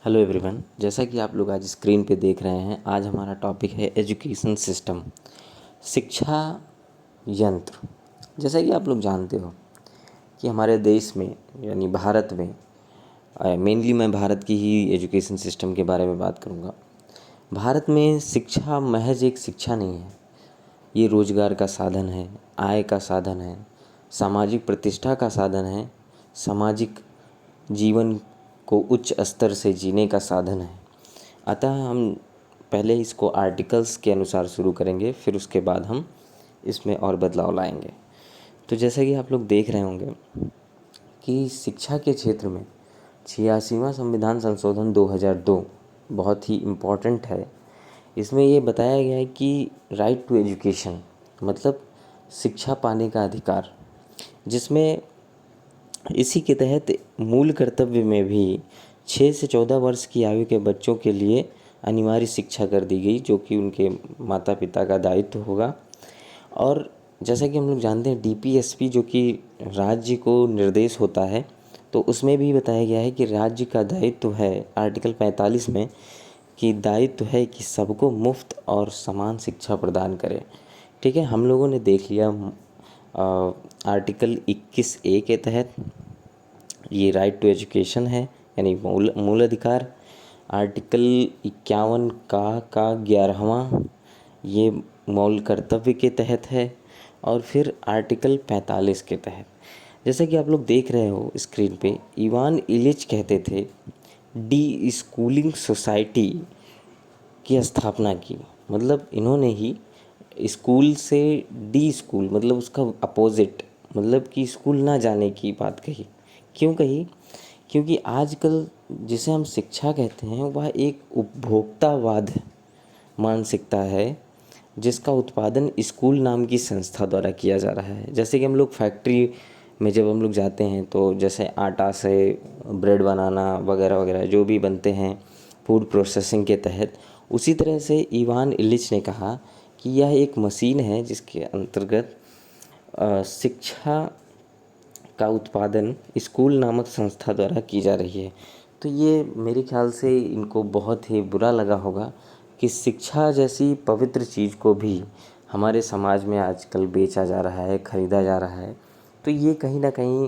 Hello everyone, जैसा कि आप लोग आज स्क्रीन पे देख रहे हैं, आज हमारा टॉपिक है एजुकेशन सिस्टम, शिक्षा यंत्र। जैसा कि आप लोग जानते हो कि हमारे देश में यानी भारत में मेनली मैं भारत की ही एजुकेशन सिस्टम के बारे में बात करूँगा। भारत में शिक्षा महज एक शिक्षा नहीं है, ये रोजगार का साधन है, आय का साधन है, सामाजिक प्रतिष्ठा का साधन है, सामाजिक जीवन को उच्च स्तर से जीने का साधन है। अतः हम पहले इसको आर्टिकल्स के अनुसार शुरू करेंगे, फिर उसके बाद हम इसमें और बदलाव लाएंगे। तो जैसा कि आप लोग देख रहे होंगे कि शिक्षा के क्षेत्र में 86वां संविधान संशोधन 2002 बहुत ही इम्पोर्टेंट है। इसमें ये बताया गया है कि राइट टू एजुकेशन मतलब शिक्षा पाने का अधिकार, जिसमें इसी के तहत मूल कर्तव्य में भी 6 से 14 वर्ष की आयु के बच्चों के लिए अनिवार्य शिक्षा कर दी गई, जो कि उनके माता पिता का दायित्व होगा। और जैसा कि हम लोग जानते हैं डीपीएसपी जो कि राज्य को निर्देश होता है, तो उसमें भी बताया गया है कि राज्य का दायित्व है आर्टिकल 45 में कि दायित्व है कि सबको मुफ्त और समान शिक्षा प्रदान करें। ठीक है, हम लोगों ने देख लिया आर्टिकल 21A के तहत ये राइट टू एजुकेशन है यानी मूल अधिकार। आर्टिकल 51 का 11वां ये मौलिक कर्तव्य के तहत है। और फिर आर्टिकल 45 के तहत, जैसे कि आप लोग देख रहे हो स्क्रीन पे, इवान इलिच कहते थे डी स्कूलिंग सोसाइटी की स्थापना की। मतलब इन्होंने ही स्कूल से डी स्कूल मतलब उसका अपोजिट मतलब कि स्कूल ना जाने की बात कही। क्यों कही? क्योंकि आजकल जिसे हम शिक्षा कहते हैं वह एक उपभोक्तावाद मानसिकता है, जिसका उत्पादन स्कूल नाम की संस्था द्वारा किया जा रहा है। जैसे कि हम लोग फैक्ट्री में जब हम लोग जाते हैं तो जैसे आटा से ब्रेड बनाना वगैरह वगैरह जो भी बनते हैं फूड प्रोसेसिंग के तहत, उसी तरह से इवान इलिच ने कहा कि यह एक मशीन है जिसके अंतर्गत शिक्षा का उत्पादन स्कूल नामक संस्था द्वारा की जा रही है। तो ये मेरे ख्याल से इनको बहुत ही बुरा लगा होगा कि शिक्षा जैसी पवित्र चीज़ को भी हमारे समाज में आजकल बेचा जा रहा है, ख़रीदा जा रहा है। तो ये कहीं ना कहीं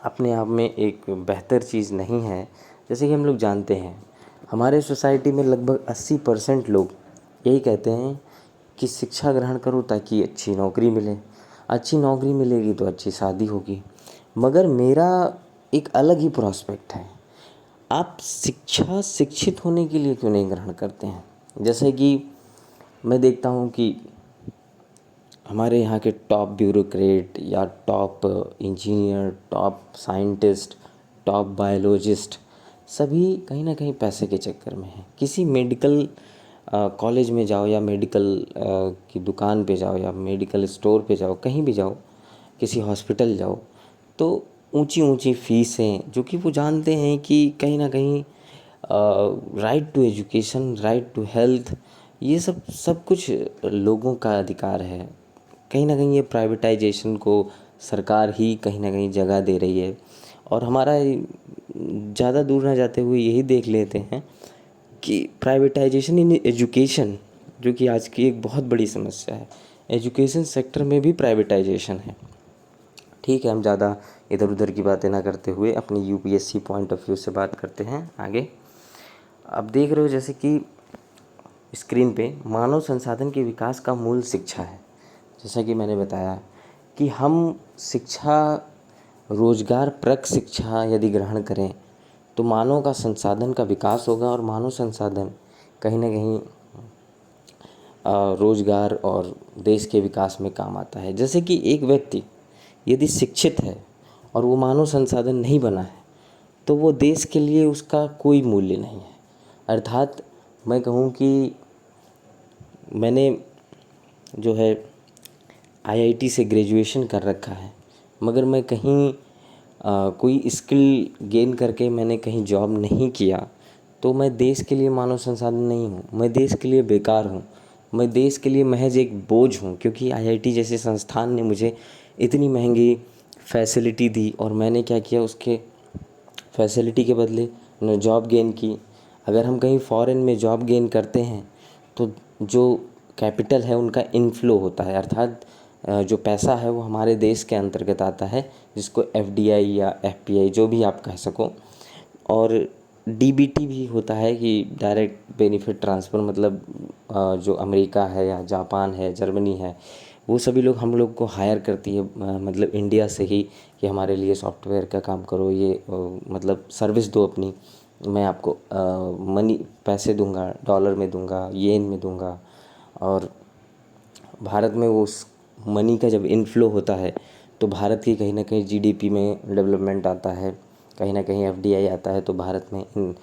अपने आप में एक बेहतर चीज़ नहीं है। जैसे कि हम लोग जानते हैं हमारे सोसाइटी में लगभग 80% लोग यही कहते हैं कि शिक्षा ग्रहण करो ताकि अच्छी नौकरी मिले, अच्छी नौकरी मिलेगी तो अच्छी शादी होगी। मगर मेरा एक अलग ही प्रोस्पेक्ट है, आप शिक्षा शिक्षित होने के लिए क्यों नहीं ग्रहण करते हैं? जैसे कि मैं देखता हूँ कि हमारे यहाँ के टॉप ब्यूरोक्रेट या top engineer, top scientist, top biologist सभी कहीं ना कहीं पैसे के चक्कर में हैं। किसी मेडिकल कॉलेज में जाओ या मेडिकल की दुकान पे जाओ या मेडिकल स्टोर पे जाओ, कहीं भी जाओ, किसी हॉस्पिटल जाओ, तो ऊंची ऊंची फीसें, जो कि वो जानते हैं कि कहीं ना कहीं right to education, right to health, ये सब कुछ लोगों का अधिकार है। कहीं ना कहीं ये प्राइवेटाइजेशन को सरकार ही कहीं ना कहीं जगह दे रही है। और हमारा ज़्यादा दूर ना जाते हुए यही देख लेते हैं कि प्राइवेटाइजेशन इन एजुकेशन, जो कि आज की एक बहुत बड़ी समस्या है, एजुकेशन सेक्टर में भी प्राइवेटाइजेशन है। ठीक है, हम ज़्यादा इधर उधर की बातें ना करते हुए अपनी यूपीएससी पॉइंट ऑफ व्यू से बात करते हैं आगे। अब देख रहे हो जैसे कि स्क्रीन पे मानव संसाधन के विकास का मूल शिक्षा है। जैसा कि मैंने बताया कि हम शिक्षा, रोजगार परक शिक्षा यदि ग्रहण करें तो मानव का संसाधन का विकास होगा और मानव संसाधन कहीं ना कहीं रोजगार और देश के विकास में काम आता है। जैसे कि एक व्यक्ति यदि शिक्षित है और वो मानव संसाधन नहीं बना है तो वो देश के लिए उसका कोई मूल्य नहीं है। अर्थात मैं कहूँ कि मैंने जो है आईआईटी से ग्रेजुएशन कर रखा है, मगर मैं कहीं कोई स्किल गेन करके मैंने कहीं जॉब नहीं किया, तो मैं देश के लिए मानव संसाधन नहीं हूँ, मैं देश के लिए बेकार हूँ, मैं देश के लिए महज एक बोझ हूँ। क्योंकि आईआईटी जैसे संस्थान ने मुझे इतनी महंगी फैसिलिटी दी और मैंने क्या किया, उसके फैसिलिटी के बदले जॉब गेन की। अगर हम कहीं फ़ॉरेन में जॉब गेन करते हैं तो जो कैपिटल है उनका इनफ्लो होता है, अर्थात जो पैसा है वो हमारे देश के अंतर्गत आता है, जिसको एफडीआई या एफपीआई जो भी आप कह सको। और डीबीटी भी होता है कि डायरेक्ट बेनिफिट ट्रांसफ़र, मतलब जो अमेरिका है या जापान है, जर्मनी है, वो सभी लोग हम लोग को हायर करती है, मतलब इंडिया से ही, कि हमारे लिए सॉफ्टवेयर का काम करो, ये मतलब सर्विस दो अपनी, मैं आपको मनी पैसे दूंगा, डॉलर में दूंगा, येन में दूंगा। और भारत में वो उस मनी का जब इनफ्लो होता है तो भारत की कहीं ना कहीं जीडीपी में डेवलपमेंट आता है, कहीं ना कहीं एफडीआई आता है, तो भारत में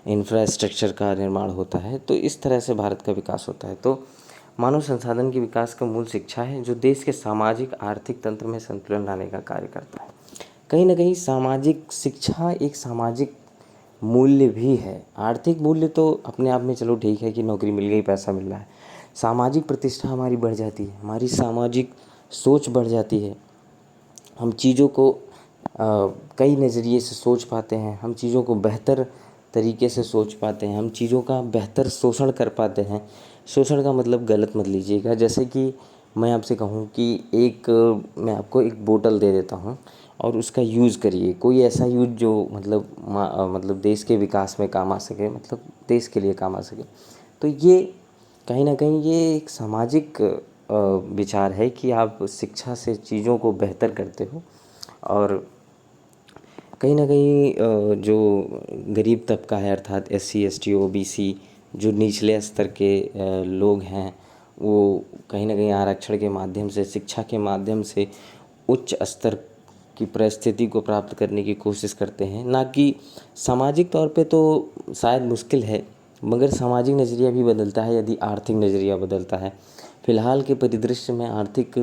इंफ्रास्ट्रक्चर का निर्माण होता है। तो इस तरह से भारत का विकास होता है। तो मानव संसाधन के विकास का मूल शिक्षा है, जो देश के सामाजिक आर्थिक तंत्र में संतुलन लाने का कार्य करता है। कहीं ना कहीं सामाजिक शिक्षा एक सामाजिक मूल्य भी है। आर्थिक मूल्य तो अपने आप में चलो ठीक है कि नौकरी मिल गई, पैसा मिल रहा है। सामाजिक प्रतिष्ठा हमारी बढ़ जाती है, हमारी सामाजिक सोच बढ़ जाती है, हम चीज़ों को कई नज़रिए से सोच पाते हैं, हम चीज़ों को बेहतर तरीके से सोच पाते हैं, हम चीज़ों का बेहतर शोषण कर पाते हैं। शोषण का मतलब गलत मत लीजिएगा, जैसे कि मैं आपसे कहूँ कि मैं आपको एक बोतल दे देता हूँ और उसका यूज़ करिए, कोई ऐसा यूज़ जो मतलब देश के विकास में काम आ सके, मतलब देश के लिए काम आ सके। तो ये कहीं ना कहीं ये एक सामाजिक विचार है कि आप शिक्षा से चीज़ों को बेहतर करते हो। और कहीं ना कहीं जो गरीब तबका है, अर्थात एससी एसटी ओबीसी, जो निचले स्तर के लोग हैं, वो कहीं ना कहीं आरक्षण के माध्यम से, शिक्षा के माध्यम से उच्च स्तर की परिस्थिति को प्राप्त करने की कोशिश करते हैं। ना कि सामाजिक तौर पे तो शायद मुश्किल है, मगर सामाजिक नज़रिया भी बदलता है यदि आर्थिक नज़रिया बदलता है। फ़िलहाल के परिदृश्य में आर्थिक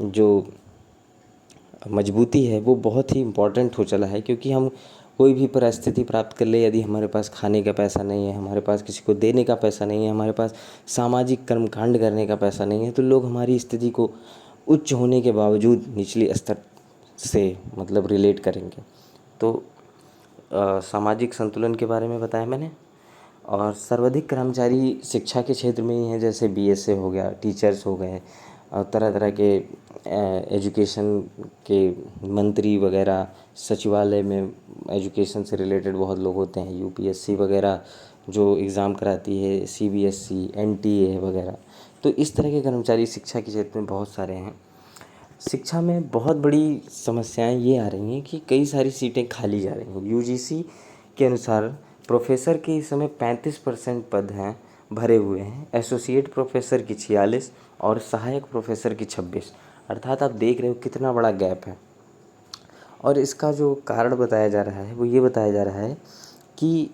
जो मजबूती है वो बहुत ही इम्पोर्टेंट हो चला है, क्योंकि हम कोई भी परिस्थिति प्राप्त कर ले, यदि हमारे पास खाने का पैसा नहीं है, हमारे पास किसी को देने का पैसा नहीं है, हमारे पास सामाजिक कर्मकांड करने का पैसा नहीं है, तो लोग हमारी स्थिति को उच्च होने के बावजूद निचले स्तर से मतलब रिलेट करेंगे। तो सामाजिक संतुलन के बारे में बताया मैंने। और सर्वाधिक कर्मचारी शिक्षा के क्षेत्र में ही हैं, जैसे बीएसए हो गया, टीचर्स हो गए, और तरह तरह के एजुकेशन के मंत्री वगैरह, सचिवालय में एजुकेशन से रिलेटेड बहुत लोग होते हैं, यूपीएससी वगैरह जो एग्ज़ाम कराती है, सीबीएसई, एनटीए वगैरह। तो इस तरह के कर्मचारी शिक्षा के क्षेत्र में बहुत सारे हैं। शिक्षा में बहुत बड़ी समस्याएं ये आ रही हैं कि कई सारी सीटें खाली जा रही हैं। यूजीसी के अनुसार प्रोफेसर के इस समय 35% पद हैं, भरे हुए हैं, एसोसिएट प्रोफेसर की 46 और सहायक प्रोफेसर की 26। अर्थात आप देख रहे हो कितना बड़ा गैप है। और इसका जो कारण बताया जा रहा है वो ये बताया जा रहा है कि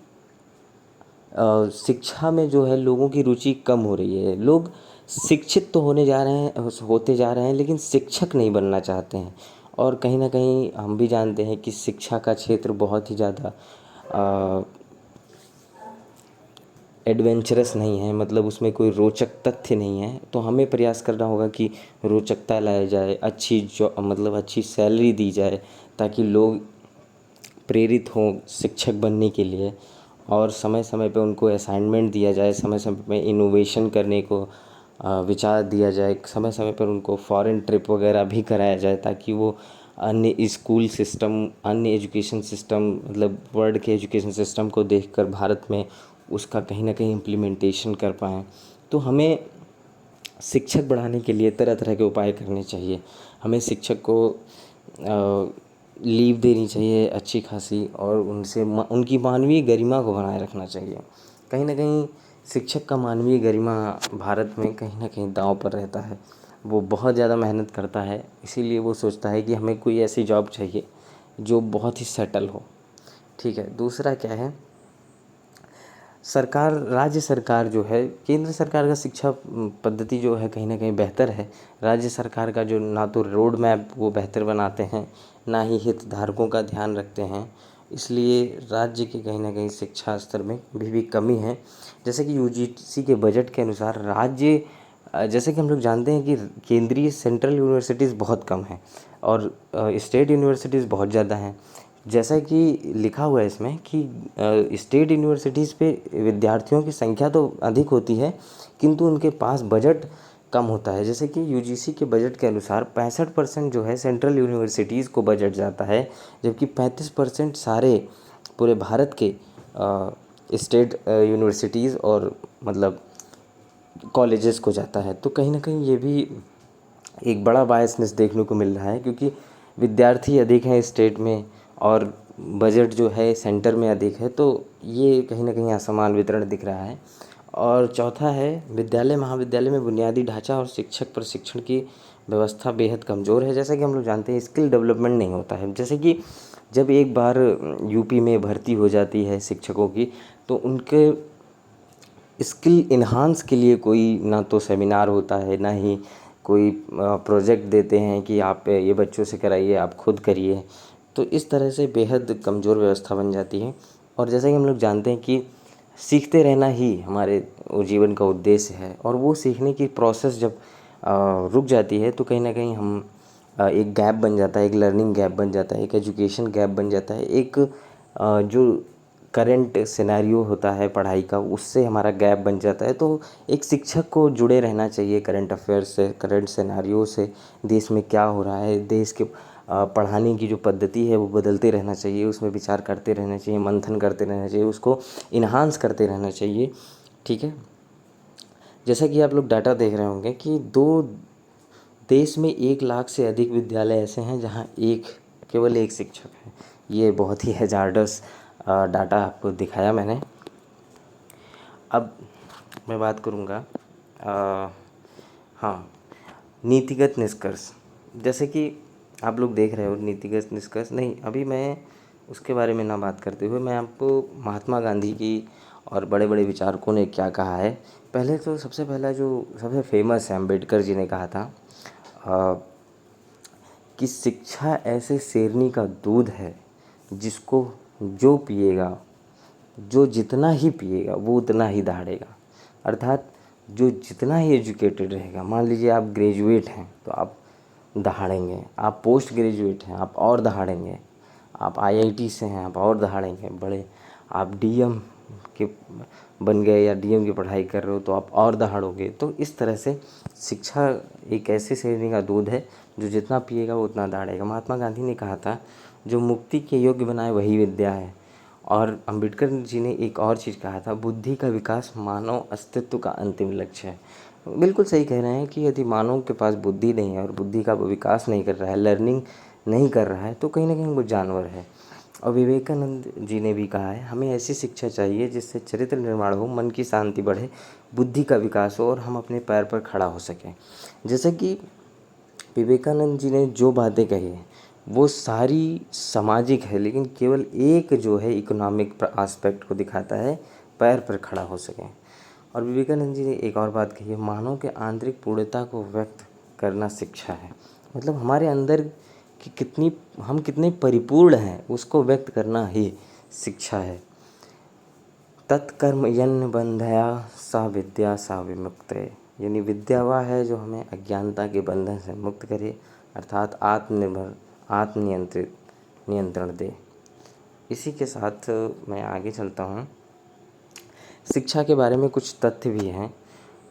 शिक्षा में जो है लोगों की रुचि कम हो रही है। लोग शिक्षित तो होते जा रहे हैं, लेकिन शिक्षक नहीं बनना चाहते हैं। और कहीं ना कहीं हम भी जानते हैं कि शिक्षा का क्षेत्र बहुत ही ज़्यादा एडवेंचरस नहीं है, मतलब उसमें कोई रोचक तथ्य नहीं है। तो हमें प्रयास करना होगा कि रोचकता लाई जाए, अच्छी सैलरी दी जाए, ताकि लोग प्रेरित हों शिक्षक बनने के लिए। और समय समय पे उनको असाइनमेंट दिया जाए, समय समय पे इनोवेशन करने को विचार दिया जाए, समय समय पर उनको फॉरेन ट्रिप वगैरह भी कराया जाए, ताकि वो अन्य स्कूल सिस्टम, अन्य एजुकेशन सिस्टम, मतलब वर्ल्ड के एजुकेशन सिस्टम को देखकर भारत में उसका कहीं ना कहीं इम्प्लीमेंटेशन कर पाएँ। तो हमें शिक्षक बढ़ाने के लिए तरह तरह के उपाय करने चाहिए। हमें शिक्षक को लीव देनी चाहिए अच्छी खासी, और उनकी मानवीय गरिमा को बनाए रखना चाहिए। कहीं ना कहीं शिक्षक का मानवीय गरिमा भारत में कहीं ना कहीं दांव पर रहता है। वो बहुत ज़्यादा मेहनत करता है, इसीलिए वो सोचता है कि हमें कोई ऐसी जॉब चाहिए जो बहुत ही सेटल हो। ठीक है, दूसरा क्या है, राज्य सरकार जो है, केंद्र सरकार का शिक्षा पद्धति जो है कहीं ना कहीं बेहतर है। राज्य सरकार का जो ना तो रोड मैप वो बेहतर बनाते हैं, ना ही हितधारकों का ध्यान रखते हैं। इसलिए राज्य के कहीं ना कहीं शिक्षा स्तर में भी कमी है। जैसे कि यूजीसी के बजट के अनुसार जैसे कि हम लोग जानते हैं कि केंद्रीय सेंट्रल यूनिवर्सिटीज़ बहुत कम हैं और स्टेट यूनिवर्सिटीज़ बहुत ज़्यादा हैं। जैसा कि लिखा हुआ है इसमें कि स्टेट यूनिवर्सिटीज़ पे विद्यार्थियों की संख्या तो अधिक होती है, किंतु उनके पास बजट कम होता है। जैसे कि यूजीसी के बजट के अनुसार 65% जो है सेंट्रल यूनिवर्सिटीज़ को बजट जाता है, जबकि 35% सारे पूरे भारत के स्टेट यूनिवर्सिटीज़ और मतलब कॉलेजेस को जाता है। तो कहीं ना कहीं ये भी एक बड़ा बायसनेस देखने को मिल रहा है, क्योंकि विद्यार्थी अधिक हैं स्टेट में और बजट जो है सेंटर में अधिक है, तो ये कहीं ना कहीं असमान वितरण दिख रहा है। और चौथा है, विद्यालय महाविद्यालय में बुनियादी ढांचा और शिक्षक प्रशिक्षण की व्यवस्था बेहद कमज़ोर है। जैसा कि हम लोग जानते हैं, स्किल डेवलपमेंट नहीं होता है। जैसे कि जब एक बार यूपी में भर्ती हो जाती है शिक्षकों की, तो उनके स्किल इन्हांस के लिए कोई ना तो सेमिनार होता है, ना ही कोई प्रोजेक्ट देते हैं कि आप ये बच्चों से कराइए, आप खुद करिए। तो इस तरह से बेहद कमज़ोर व्यवस्था बन जाती है। और जैसा कि हम लोग जानते हैं कि सीखते रहना ही हमारे जीवन का उद्देश्य है, और वो सीखने की प्रोसेस जब रुक जाती है, तो कहीं ना कहीं हम एक गैप बन जाता है, एक लर्निंग गैप बन जाता है, एक एजुकेशन गैप बन जाता है, एक जो करंट सिनेरियो होता है पढ़ाई का, उससे हमारा गैप बन जाता है। तो एक शिक्षक को जुड़े रहना चाहिए करंट अफेयर्स से, करंट सिनेरियो से, देश में क्या हो रहा है, देश के पढ़ाने की जो पद्धति है वो बदलते रहना चाहिए, उसमें विचार करते रहना चाहिए, मंथन करते रहना चाहिए, उसको इन्हांस करते रहना चाहिए। ठीक है। जैसा कि आप लोग डाटा देख रहे होंगे कि देश में 1 लाख से अधिक विद्यालय ऐसे हैं जहाँ केवल एक शिक्षक है। ये बहुत ही हैजार्डस डाटा आपको दिखाया मैंने। अब मैं बात करूँगा हाँ, नीतिगत निष्कर्ष। जैसे कि आप लोग देख रहे हो, नीतिगत निष्कर्ष नहीं, अभी मैं उसके बारे में ना बात करते हुए मैं आपको महात्मा गांधी की और बड़े बड़े विचारकों ने क्या कहा है। पहले तो सबसे पहला जो सबसे फेमस है, अम्बेडकर जी ने कहा था कि शिक्षा ऐसे शेरनी का दूध है जिसको जो पिएगा, जो जितना ही पिएगा वो उतना ही दहाड़ेगा। अर्थात जो जितना ही एजुकेटेड रहेगा, मान लीजिए आप ग्रेजुएट हैं तो आप दहाड़ेंगे, आप पोस्ट ग्रेजुएट हैं आप और दहाड़ेंगे, आप आईआईटी से हैं आप और दहाड़ेंगे, बड़े आप डीएम के बन गए या डीएम की पढ़ाई कर रहे हो तो आप और दहाड़ोगे। तो इस तरह से शिक्षा एक ऐसे श्रेणी का दूध है जो जितना पिएगा वो उतना दहाड़ेगा। महात्मा गांधी ने कहा था, जो मुक्ति के योग्य बनाए वही विद्या है। और अम्बेडकर जी ने एक और चीज़ कहा था, बुद्धि का विकास मानव अस्तित्व का अंतिम लक्ष्य है। बिल्कुल सही कह रहे हैं कि यदि मानव के पास बुद्धि नहीं है और बुद्धि का वो विकास नहीं कर रहा है, लर्निंग नहीं कर रहा है, तो कहीं ना कहीं वो जानवर है। और विवेकानंद जी ने भी कहा है, हमें ऐसी शिक्षा चाहिए जिससे चरित्र निर्माण हो, मन की शांति बढ़े, बुद्धि का विकास हो और हम अपने पैर पर खड़ा हो सकें। जैसे कि विवेकानंद जी ने जो बातें कही हैं वो सारी सामाजिक है, लेकिन केवल एक जो है इकोनॉमिक एस्पेक्ट को दिखाता है, पैर पर खड़ा हो सकें। और विवेकानंद जी ने एक और बात कही है, मानव के आंतरिक पूर्णता को व्यक्त करना शिक्षा है। मतलब हमारे अंदर कि हम कितने परिपूर्ण हैं उसको व्यक्त करना ही शिक्षा है। तत्कर्म यन्न बंधया सा विद्या सा विमुक्तये, यानी विद्या वह है जो हमें अज्ञानता के बंधन से मुक्त करे, अर्थात आत्मनिर्भर नियंत्रण दे। इसी के साथ मैं आगे चलता हूँ। शिक्षा के बारे में कुछ तथ्य भी हैं,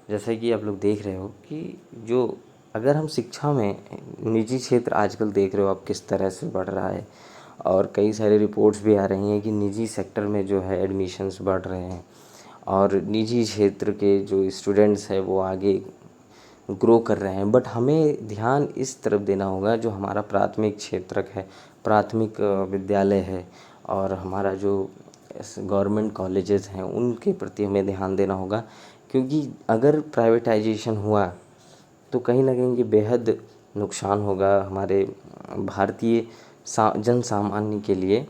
जैसे कि आप लोग देख रहे हो कि जो अगर हम शिक्षा में निजी क्षेत्र आजकल देख रहे हो आप किस तरह से बढ़ रहा है, और कई सारी रिपोर्ट्स भी आ रही हैं कि निजी सेक्टर में जो है एडमिशन्स बढ़ रहे हैं और निजी क्षेत्र के जो स्टूडेंट्स हैं वो आगे ग्रो कर रहे हैं। बट हमें ध्यान इस तरफ देना होगा, जो हमारा प्राथमिक क्षेत्र है, प्राथमिक विद्यालय है और हमारा जो गवर्नमेंट कॉलेजेस हैं उनके प्रति हमें ध्यान देना होगा। क्योंकि अगर प्राइवेटाइजेशन हुआ तो कहीं ना कहीं ये बेहद नुकसान होगा हमारे भारतीय जन सामान्य के लिए।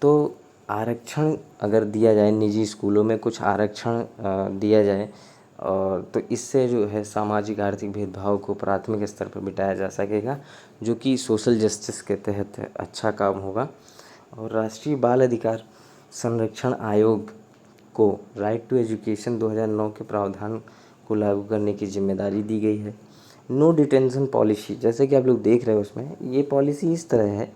तो आरक्षण अगर दिया जाए, निजी स्कूलों में कुछ आरक्षण दिया जाए, और तो इससे जो है सामाजिक आर्थिक भेदभाव को प्राथमिक स्तर पर मिटाया जा सकेगा, जो कि सोशल जस्टिस के तहत अच्छा काम होगा। और राष्ट्रीय बाल अधिकार संरक्षण आयोग को राइट टू एजुकेशन 2009 के प्रावधान को लागू करने की जिम्मेदारी दी गई है। नो डिटेंशन पॉलिसी, जैसे कि आप लोग देख रहे हो उसमें ये पॉलिसी इस तरह है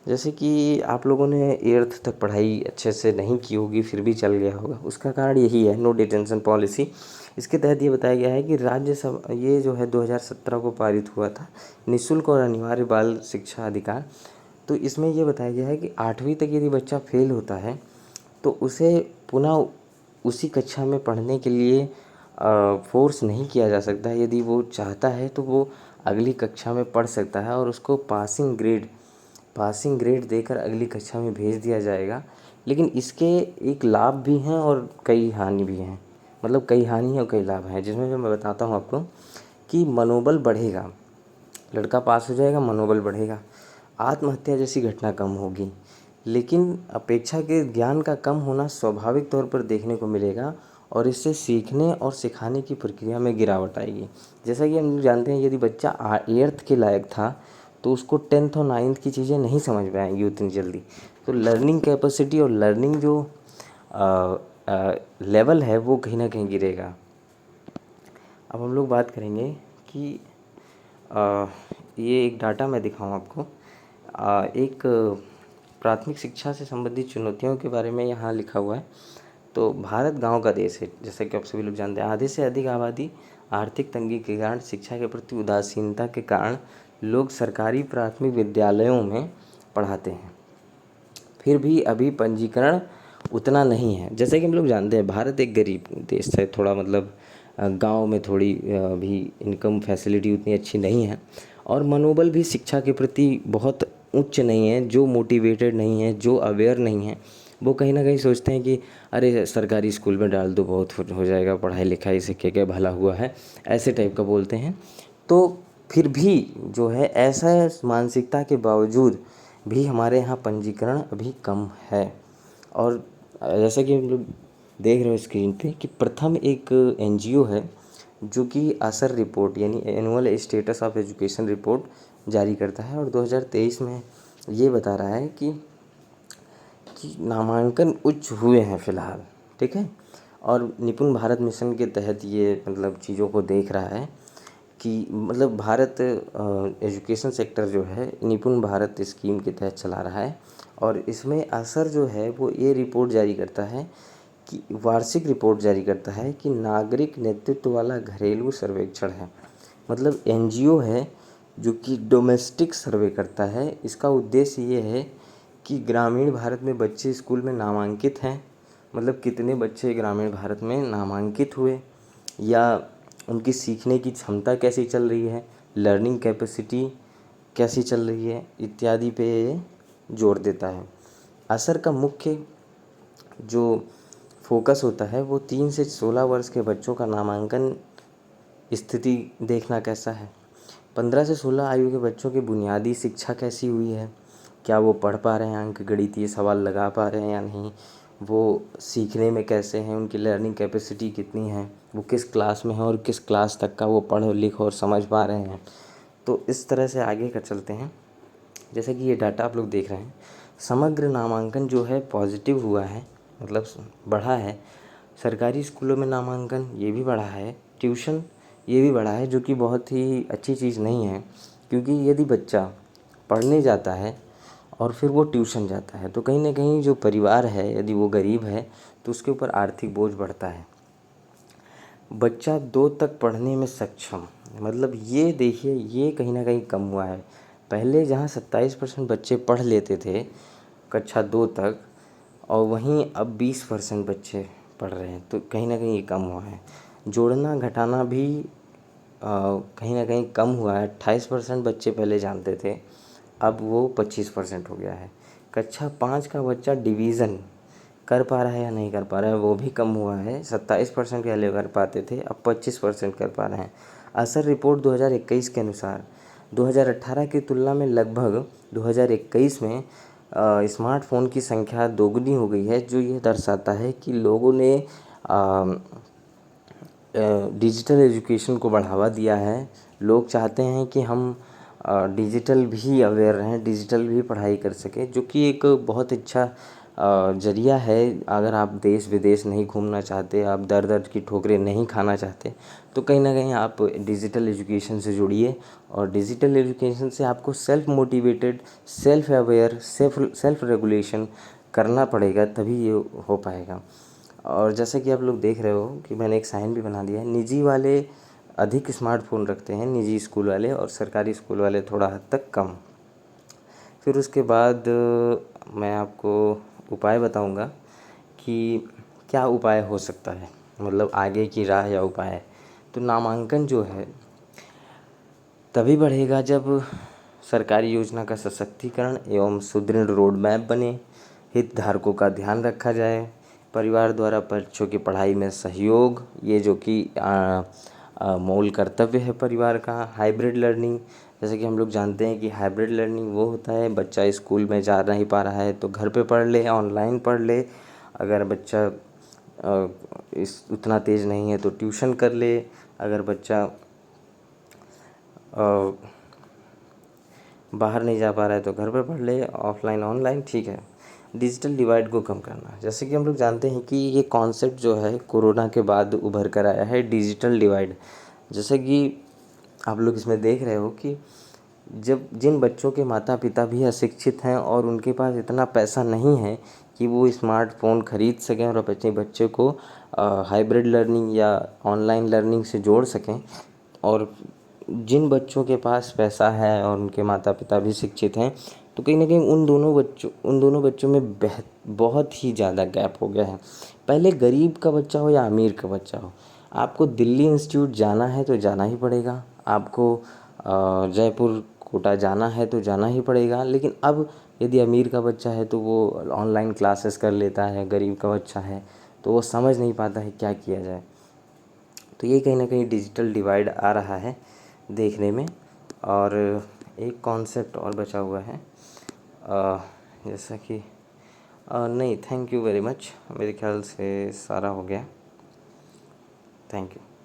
जैसे कि आप लोगों ने 8th तक पढ़ाई अच्छे से नहीं की होगी, फिर भी चल गया होगा, उसका कारण यही है, नो डिटेंशन पॉलिसी। इसके तहत ये बताया गया है कि राज्यसभा ये जो है 2017 को पारित हुआ था, निःशुल्क और अनिवार्य बाल शिक्षा अधिकार। तो इसमें ये बताया गया है कि 8वीं तक यदि बच्चा फेल होता है तो उसे पुनः उसी कक्षा में पढ़ने के लिए फोर्स नहीं किया जा सकता है। यदि वो चाहता है तो वो अगली कक्षा में पढ़ सकता है और उसको पासिंग ग्रेड देकर अगली कक्षा में भेज दिया जाएगा। लेकिन इसके एक लाभ भी हैं और कई हानि भी हैं, मतलब कई हानि और कई लाभ हैं, जिसमें मैं बताता हूँ आपको कि मनोबल बढ़ेगा, लड़का पास हो जाएगा, मनोबल बढ़ेगा, आत्महत्या जैसी घटना कम होगी। लेकिन अपेक्षा के ज्ञान का कम होना स्वाभाविक तौर पर देखने को मिलेगा और इससे सीखने और सिखाने की प्रक्रिया में गिरावट आएगी। जैसा कि हम जानते हैं, यदि बच्चा 8th के लायक था तो उसको 10th और 9th की चीज़ें नहीं समझ में आएंगी उतनी जल्दी। तो लर्निंग कैपेसिटी और लर्निंग जो लेवल है वो कहीं ना कहीं गिरेगा। अब हम लोग बात करेंगे कि ये एक डाटा मैं दिखाऊं आपको, एक प्राथमिक शिक्षा से संबंधित चुनौतियों के बारे में यहाँ लिखा हुआ है। तो भारत गांव का देश है, जैसा कि आप सभी लोग जानते हैं। आधे से अधिक आबादी आर्थिक तंगी के कारण, शिक्षा के प्रति उदासीनता के कारण लोग सरकारी प्राथमिक विद्यालयों में पढ़ाते हैं। फिर भी अभी पंजीकरण उतना नहीं है। जैसे कि हम लोग जानते हैं, भारत एक गरीब देश है, थोड़ा मतलब गांव में थोड़ी भी इनकम फैसिलिटी उतनी अच्छी नहीं है और मनोबल भी शिक्षा के प्रति बहुत उच्च नहीं है। जो मोटिवेटेड नहीं है, जो अवेयर नहीं है, वो कहीं ना कहीं सोचते हैं कि अरे सरकारी स्कूल में डाल दो, बहुत हो जाएगा, पढ़ाई लिखाई से क्या क्या भला हुआ है, ऐसे टाइप का बोलते हैं। तो फिर भी जो है, ऐसा मानसिकता के बावजूद भी हमारे यहाँ पंजीकरण अभी कम है। और जैसा कि हम लोग देख रहे हो स्क्रीन पे कि प्रथम एक एनजीओ है जो कि असर रिपोर्ट यानी annual status of education report जारी करता है और 2023 में ये बता रहा है कि नामांकन उच्च हुए हैं फ़िलहाल, ठीक है। और निपुण भारत मिशन के तहत ये मतलब चीज़ों को देख रहा है कि मतलब भारत एजुकेशन सेक्टर जो है निपुण भारत स्कीम के तहत चला रहा है। और इसमें असर जो है वो ये रिपोर्ट जारी करता है कि वार्षिक रिपोर्ट जारी करता है कि नागरिक नेतृत्व वाला घरेलू सर्वेक्षण है। मतलब एनजीओ है जो कि डोमेस्टिक सर्वे करता है। इसका उद्देश्य ये है कि ग्रामीण भारत में बच्चे स्कूल में नामांकित हैं, मतलब कितने बच्चे ग्रामीण भारत में नामांकित हुए, या उनकी सीखने की क्षमता कैसी चल रही है, लर्निंग कैपेसिटी कैसी चल रही है, इत्यादि पे जोर देता है। असर का मुख्य जो फोकस होता है वो 3 से 16 वर्ष के बच्चों का नामांकन स्थिति देखना कैसा है, 15 से 16 आयु के बच्चों की बुनियादी शिक्षा कैसी हुई है, क्या वो पढ़ पा रहे हैं, अंक गणितीय सवाल लगा पा रहे हैं या नहीं, वो सीखने में कैसे हैं, उनकी लर्निंग कैपेसिटी कितनी है, वो किस क्लास में है और किस क्लास तक का वो पढ़ लिख और समझ पा रहे हैं। तो इस तरह से आगे कर चलते हैं। जैसे कि ये डाटा आप लोग देख रहे हैं, समग्र नामांकन जो है पॉजिटिव हुआ है, मतलब बढ़ा है। सरकारी स्कूलों में नामांकन ये भी बढ़ा है, ट्यूशन ये भी बढ़ा है, जो कि बहुत ही अच्छी चीज़ नहीं है। क्योंकि यदि बच्चा पढ़ने जाता है और फिर वो ट्यूशन जाता है तो कहीं ना कहीं जो परिवार है, यदि वो गरीब है तो उसके ऊपर आर्थिक बोझ बढ़ता है। बच्चा 2 तक पढ़ने में सक्षम, मतलब ये देखिए, ये कहीं ना कहीं कम हुआ है। पहले जहाँ 27% बच्चे पढ़ लेते थे कक्षा 2 तक, और वहीं अब 20% बच्चे पढ़ रहे हैं, तो कहीं ना कहीं ये कम हुआ है। जोड़ना घटाना भी कहीं ना कहीं कम हुआ है। 28% बच्चे पहले जानते थे, अब वो 25% हो गया है। कक्षा 5 का बच्चा डिवीज़न कर पा रहा है या नहीं कर पा रहा है, वो भी कम हुआ है। 27% पहले कर पाते थे, अब 25% कर पा रहे हैं। असर रिपोर्ट 2021 के अनुसार 2018 की तुलना में लगभग 2021 में स्मार्टफ़ोन की संख्या दोगुनी हो गई है, जो ये दर्शाता है कि लोगों ने डिजिटल एजुकेशन को बढ़ावा दिया है। लोग चाहते हैं कि हम डिजिटल भी अवेयर रहें, डिजिटल भी पढ़ाई कर सकें, जो कि एक बहुत अच्छा ज़रिया है। अगर आप देश विदेश नहीं घूमना चाहते, आप दर दर की ठोकरें नहीं खाना चाहते, तो कहीं ना कहीं आप डिजिटल एजुकेशन से जुड़िए। और डिजिटल एजुकेशन से आपको self motivated, self aware, self regulation करना पड़ेगा, तभी ये हो पाएगा। और जैसे कि आप लोग देख रहे हो कि मैंने एक साइन भी बना दिया है, निजी वाले अधिक स्मार्टफोन रखते हैं, निजी स्कूल वाले, और सरकारी स्कूल वाले थोड़ा हद तक कम। फिर उसके बाद मैं आपको उपाय बताऊंगा कि क्या उपाय हो सकता है, मतलब आगे की राह या उपाय। तो नामांकन जो है तभी बढ़ेगा जब सरकारी योजना का सशक्तिकरण एवं सुदृढ़ रोड मैप बने, हितधारकों का ध्यान रखा जाए, परिवार द्वारा बच्चों की पढ़ाई में सहयोग, ये जो कि मूल कर्तव्य है परिवार का। हाइब्रिड लर्निंग, जैसे कि हम लोग जानते हैं कि हाइब्रिड लर्निंग वो होता है, बच्चा स्कूल में जा नहीं पा रहा है तो घर पे पढ़ ले, ऑनलाइन पढ़ ले। अगर बच्चा इस उतना तेज़ नहीं है तो ट्यूशन कर ले। अगर बच्चा बाहर नहीं जा पा रहा है तो घर पे पढ़ ले, ऑफलाइन ऑनलाइन, ठीक है। डिजिटल डिवाइड को कम करना, जैसे कि हम लोग जानते हैं कि ये कॉन्सेप्ट जो है कोरोना के बाद उभर कर आया है, डिजिटल डिवाइड। जैसे कि आप लोग इसमें देख रहे हो कि जब जिन बच्चों के माता पिता भी अशिक्षित हैं और उनके पास इतना पैसा नहीं है कि वो स्मार्टफोन खरीद सकें और अपने बच्चे को हाइब्रिड लर्निंग या ऑनलाइन लर्निंग से जोड़ सकें, और जिन बच्चों के पास पैसा है और उनके माता पिता भी शिक्षित हैं, तो कहीं ना कहीं उन दोनों बच्चों में बहुत ही ज़्यादा गैप हो गया है। पहले गरीब का बच्चा हो या अमीर का बच्चा हो, आपको दिल्ली इंस्टीट्यूट जाना है तो जाना ही पड़ेगा, आपको जयपुर कोटा जाना है तो जाना ही पड़ेगा। लेकिन अब यदि अमीर का बच्चा है तो वो ऑनलाइन क्लासेस कर लेता है, गरीब का बच्चा है तो वो समझ नहीं पाता है क्या किया जाए। तो ये कहीं ना कहीं डिजिटल डिवाइड आ रहा है देखने में। और एक कॉन्सेप्ट और बचा हुआ है, जैसा कि नहीं, थैंक यू वेरी मच, मेरे ख्याल से सारा हो गया। Thank you.